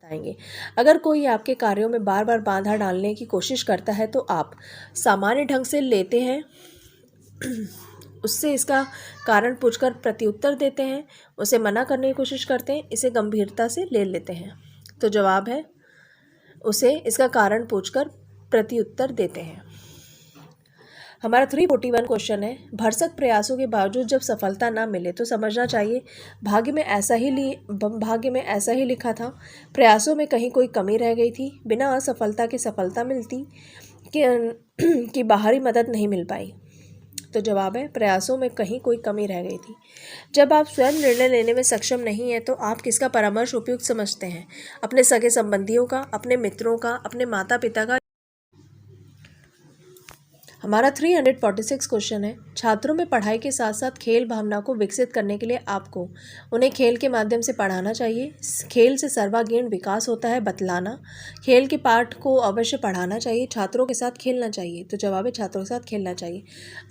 बताएंगे। अगर कोई आपके कार्यों में बार बार बाधा डालने की कोशिश करता है तो आप सामान्य ढंग से लेते हैं, उससे इसका कारण पूछकर प्रत्युत्तर देते हैं, उसे मना करने की कोशिश करते हैं, इसे गंभीरता से ले लेते हैं। तो जवाब है उसे इसका कारण पूछकर प्रत्युत्तर देते हैं। हमारा 341 क्वेश्चन है, भरसक प्रयासों के बावजूद जब सफलता ना मिले तो समझना चाहिए भाग्य में ऐसा ही लिखा था, प्रयासों में कहीं कोई कमी रह गई थी, बिना असफलता के सफलता मिलती कि बाहरी मदद नहीं मिल पाई। तो जवाब है प्रयासों में कहीं कोई कमी रह गई थी। जब आप स्वयं निर्णय लेने में सक्षम नहीं हैं तो आप किसका परामर्श उपयुक्त समझते हैं? अपने सगे संबंधियों का, अपने मित्रों का, अपने माता पिता का? हमारा 346 क्वेश्चन है, छात्रों में पढ़ाई के साथ साथ खेल भावना को विकसित करने के लिए आपको उन्हें खेल के माध्यम से पढ़ाना चाहिए। खेल से सर्वांगीण विकास होता है बतलाना। खेल के पाठ को अवश्य पढ़ाना चाहिए। छात्रों के साथ खेलना चाहिए। तो जवाब है छात्रों के साथ खेलना चाहिए।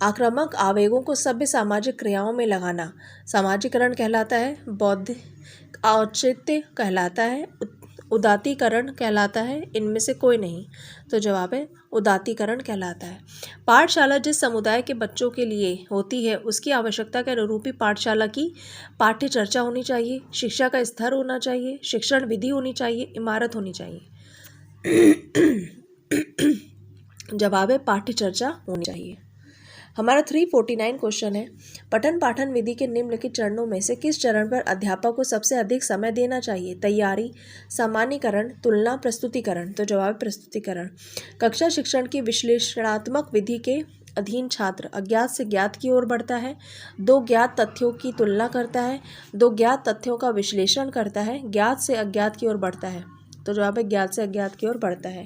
आक्रामक आवेगों को सभ्य सामाजिक क्रियाओं में लगाना सामाजिकरण कहलाता है। बौद्धिक औचित्य कहलाता है। उदातीकरण कहलाता है। इनमें से कोई नहीं। तो जवाब है उदातीकरण कहलाता है। पाठशाला जिस समुदाय के बच्चों के लिए होती है उसकी आवश्यकता के अनुरूप ही पाठशाला की पाठ्य चर्चा होनी चाहिए, शिक्षा का स्तर होना चाहिए, शिक्षण विधि होनी चाहिए, इमारत होनी चाहिए। जवाब है पाठ्य चर्चा होनी चाहिए। हमारा 349 क्वेश्चन है, पठन पाठन विधि के निम्नलिखित चरणों में से किस चरण पर अध्यापक को सबसे अधिक समय देना चाहिए? तैयारी, सामान्यीकरण, तुलना, प्रस्तुतिकरण। तो जवाब प्रस्तुतिकरण। कक्षा शिक्षण की विश्लेषणात्मक विधि के अधीन छात्र अज्ञात से ज्ञात की ओर बढ़ता है, दो ज्ञात तथ्यों की तुलना करता है, दो ज्ञात तथ्यों का विश्लेषण करता है, ज्ञात से अज्ञात की ओर बढ़ता है। तो जवाब है ज्ञात से अज्ञात की ओर बढ़ता है।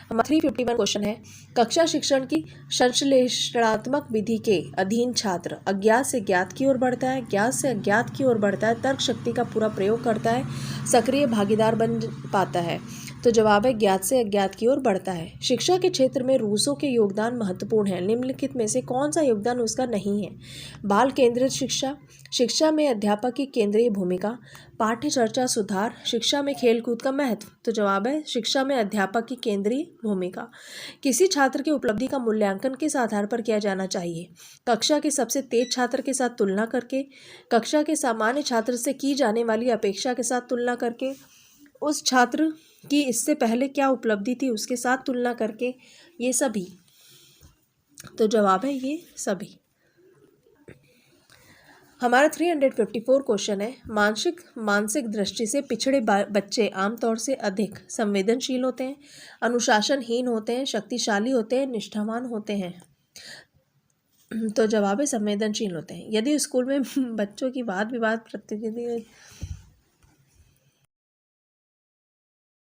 हमारा 351 क्वेश्चन है, कक्षा शिक्षण की संश्लेषणात्मक विधि के अधीन छात्र अज्ञात से ज्ञात की ओर बढ़ता है, ज्ञात से अज्ञात की ओर बढ़ता है, तर्क शक्ति का पूरा प्रयोग करता है, सक्रिय भागीदार बन पाता है। तो जवाब है ज्ञात से अज्ञात की ओर बढ़ता है। शिक्षा के क्षेत्र में रूसों के योगदान महत्वपूर्ण है। निम्नलिखित में से कौन सा योगदान उसका नहीं है? बाल केंद्रित शिक्षा, शिक्षा में अध्यापक की केंद्रीय भूमिका, पाठ्य चर्चा सुधार, शिक्षा में खेलकूद का महत्व। तो जवाब है शिक्षा में अध्यापक की केंद्रीय भूमिका। किसी छात्र की उपलब्धि का मूल्यांकन किस आधार पर किया जाना चाहिए? कक्षा के सबसे तेज छात्र के साथ तुलना करके, कक्षा के सामान्य छात्र से की जाने वाली अपेक्षा के साथ तुलना करके, उस छात्र की इससे पहले क्या उपलब्धि थी उसके साथ तुलना करके, ये सभी। तो जवाब है ये सभी। हमारा 354 क्वेश्चन है, मानसिक दृष्टि से पिछड़े बच्चे आमतौर से अधिक संवेदनशील होते हैं, अनुशासनहीन होते हैं, शक्तिशाली होते हैं, निष्ठावान होते हैं। तो जवाब है संवेदनशील होते हैं। यदि स्कूल में बच्चों की वाद विवाद